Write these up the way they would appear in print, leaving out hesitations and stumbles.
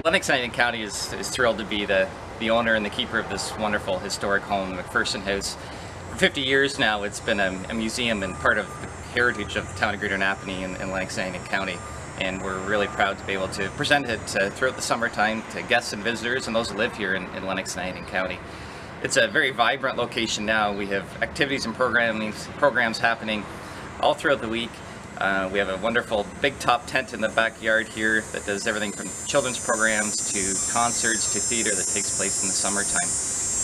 Lennox and County is thrilled to be the owner and the keeper of this wonderful historic home, the Macpherson House. For 50 years now, it's been a museum and part of the heritage of the town of Greater Napanee in Lennox and County. And we're really proud to be able to present it throughout the summertime to guests and visitors and those who live here in Lennox and County. It's a very vibrant location now. We have activities and programs happening all throughout the week. We have a wonderful big top tent in the backyard here that does everything from children's programs to concerts to theater that takes place in the summertime.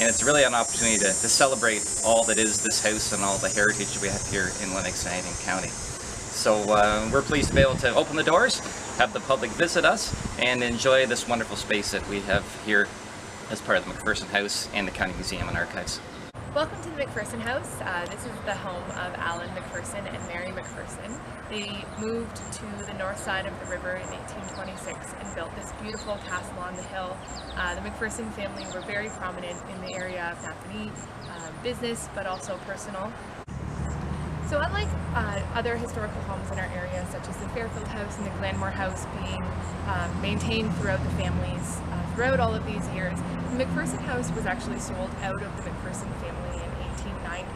And it's really an opportunity to celebrate all that is this house and all the heritage we have here in Lennox and County. So we're pleased to be able to open the doors, have the public visit us, and enjoy this wonderful space that we have here as part of the Macpherson House and the County Museum and Archives. Welcome to the Macpherson House. This is the home of Alan Macpherson and Mary Macpherson. They moved to the north side of the river in 1826 and built this beautiful castle on the hill. The Macpherson family were very prominent in the area of Napanee, business but also personal. So unlike other historical homes in our area, such as the Fairfield House and the Glanmore House being maintained throughout the families throughout all of these years, the Macpherson House was actually sold out of the Macpherson family in 1890.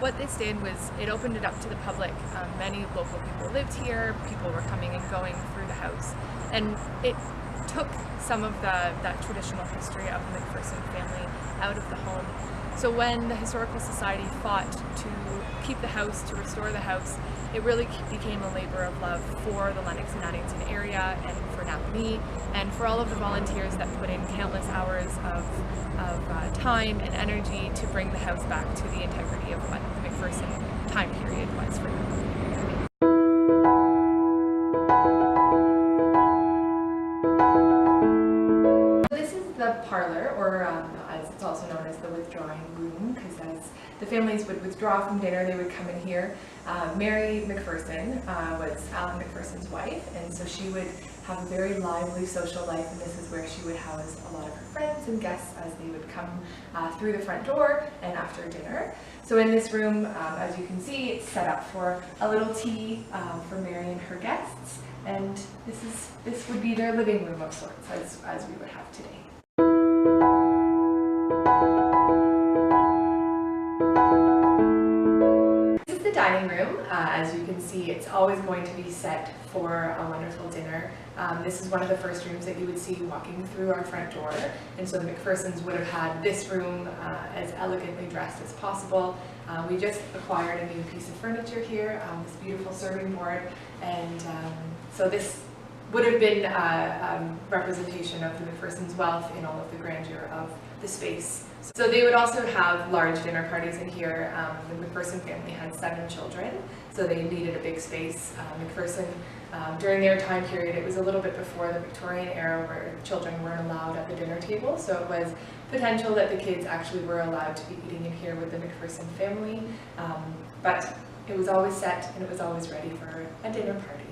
What this did was it opened it up to the public. Many local people lived here, people were coming and going through the house, and it took some of that traditional history of the Macpherson family out of the home. So when the Historical Society fought to keep the house, to restore the house, it really became a labor of love for the Lennox and Addington area and for Napanee and for all of the volunteers that put in countless hours of time and energy to bring the house back to the integrity of what the Macpherson time period was for them. The parlor, or as it's also known as the withdrawing room, because as the families would withdraw from dinner, they would come in here. Mary Macpherson was Alan Macpherson's wife, and so she would have a very lively social life, and this is where she would house a lot of her friends and guests as they would come through the front door and after dinner. So in this room, as you can see, it's set up for a little tea for Mary and her guests, and this would be their living room of sorts, as we would have today. This is the dining room. As you can see, it's always going to be set for a wonderful dinner. This is one of the first rooms that you would see walking through our front door, and so the Macphersons would have had this room as elegantly dressed as possible. We just acquired a new piece of furniture here, this beautiful serving board, and so this would have been a representation of the Macphersons' wealth in all of the grandeur of the space. So they would also have large dinner parties in here. The Macpherson family had 7 children, so they needed a big space. Macpherson, during their time period, it was a little bit before the Victorian era where children weren't allowed at the dinner table, so it was potential that the kids actually were allowed to be eating in here with the Macpherson family, but it was always set and it was always ready for a dinner party.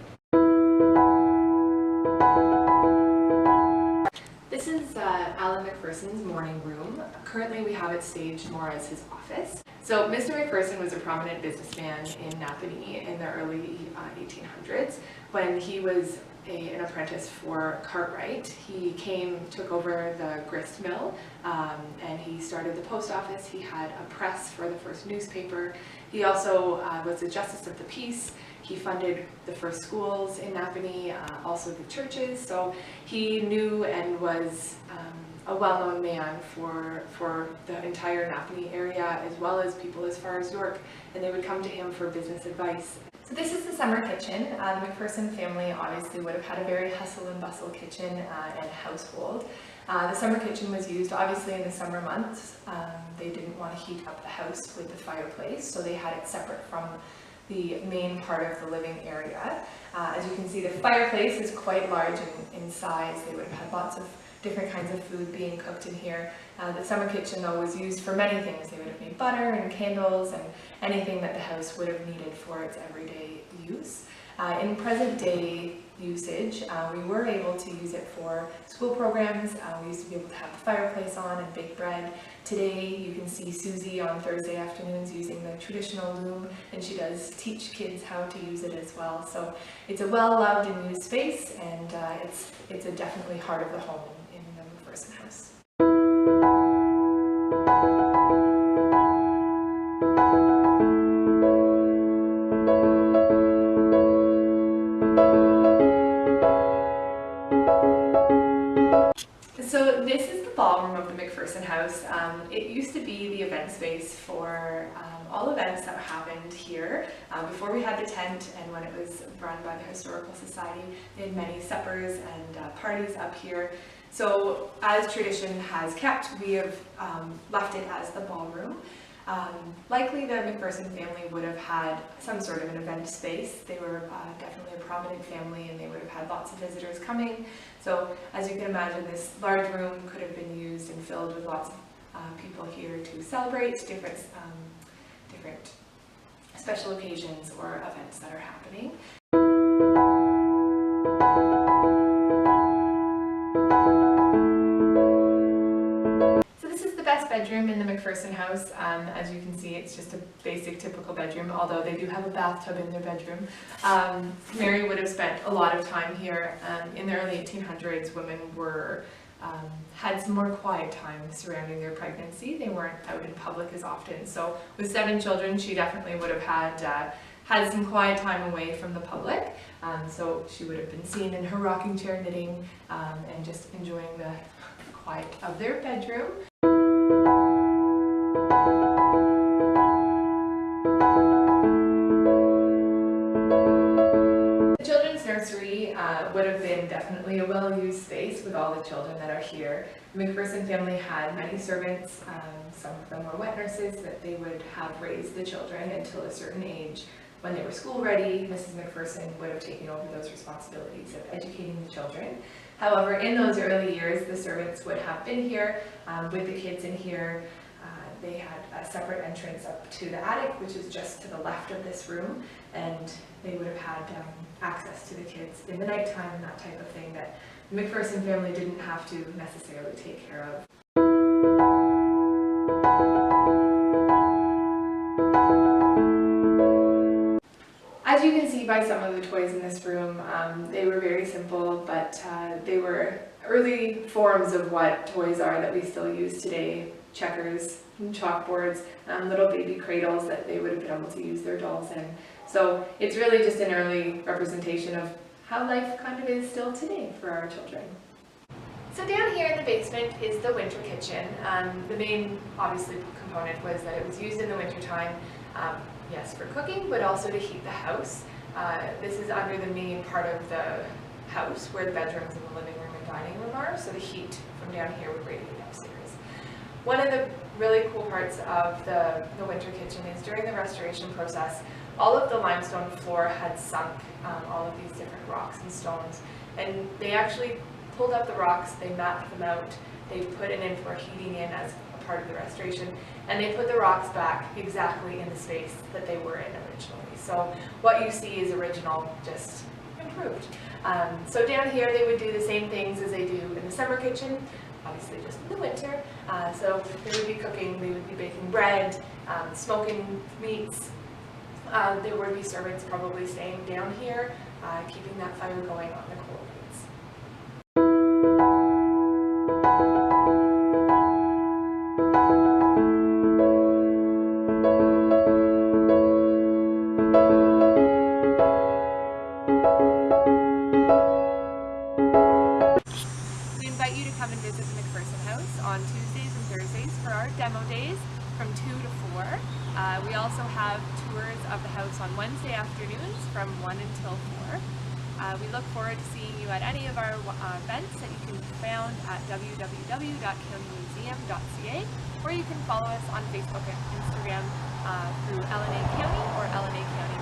This is Alan Macpherson's morning room. Currently we have it staged more as his office. So Mr. Macpherson was a prominent businessman in Napanee in the early 1800s. When he was an apprentice for Cartwright, he took over the grist mill, and he started the post office. He had a press for the first newspaper. He also was a justice of the peace. He funded the first schools in Napanee, also the churches, so he knew and was a well-known man for the entire Napanee area, as well as people as far as York, and they would come to him for business advice. So this is the summer kitchen. The Macpherson family obviously would have had a very hustle and bustle kitchen and household. The summer kitchen was used obviously in the summer months. They didn't want to heat up the house with the fireplace, so they had it separate from the main part of the living area. As you can see, the fireplace is quite large in size. They would have had lots of different kinds of food being cooked in here. The summer kitchen though was used for many things. They would have made butter and candles and anything that the house would have needed for its everyday use. In present day usage, we were able to use it for school programs. We used to be able to have the fireplace on and bake bread. Today you can see Susie on Thursday afternoons using the traditional loom, and she does teach kids how to use it as well. So it's a well-loved and used space, and it's a definitely heart of the home. Macpherson House. So this is the ballroom of the Macpherson House. It used to be the event space for all events that happened here. Before we had the tent and when it was run by the Historical Society, they had many suppers and parties up here. So as tradition has kept, we have left it as the ballroom. Likely the Macpherson family would have had some sort of an event space. They were definitely a prominent family and they would have had lots of visitors coming. So as you can imagine, this large room could have been used and filled with lots of people here to celebrate different special occasions or events that are happening. Best bedroom in the Macpherson house. As you can see, it's just a basic typical bedroom, although they do have a bathtub in their bedroom. Mary would have spent a lot of time here. In the early 1800s, women were had some more quiet time surrounding their pregnancy. They weren't out in public as often. So with 7 children, she definitely would have had some quiet time away from the public. So she would have been seen in her rocking chair knitting and just enjoying the quiet of their bedroom. Nursery would have been definitely a well-used space with all the children that are here. The Macpherson family had many servants. Some of them were wet nurses that they would have raised the children until a certain age. When they were school ready, Mrs. Macpherson would have taken over those responsibilities of educating the children. However, in those early years, the servants would have been here with the kids in here. They had a separate entrance up to the attic, which is just to the left of this room, and they would have had access to the kids in the nighttime and that type of thing that the Macpherson family didn't have to necessarily take care of. As you can see by some of the toys in this room, they were very simple, but they were early forms of what toys are that we still use today. Checkers, chalkboards, little baby cradles that they would have been able to use their dolls in. So it's really just an early representation of how life kind of is still today for our children. So down here in the basement is the winter kitchen. The main, obviously, component was that it was used in the wintertime, yes, for cooking, but also to heat the house. This is under the main part of the house where the bedrooms and the living room and dining room are, so the heat from down here would radiate upstairs. One of the really cool parts of the winter kitchen is during the restoration process, all of the limestone floor had sunk, all of these different rocks and stones, and they actually pulled up the rocks, they mapped them out, they put an in for heating in as a part of the restoration, and they put the rocks back exactly in the space that they were in originally. So what you see is original, just improved. So down here they would do the same things as they do in the summer kitchen, obviously just in the winter. So they would be cooking, they would be baking bread, smoking meats. There would be servants probably staying down here, keeping that fire going on the cold nights. We invite you to come and visit the Macpherson House on Tuesdays and Thursdays for our demo days from 2 to 4. We also have tours of the house on Wednesday afternoons from 1 until 4. We look forward to seeing you at any of our events that you can be found at www.countymuseum.ca, or you can follow us on Facebook and Instagram through LNA County or LNA County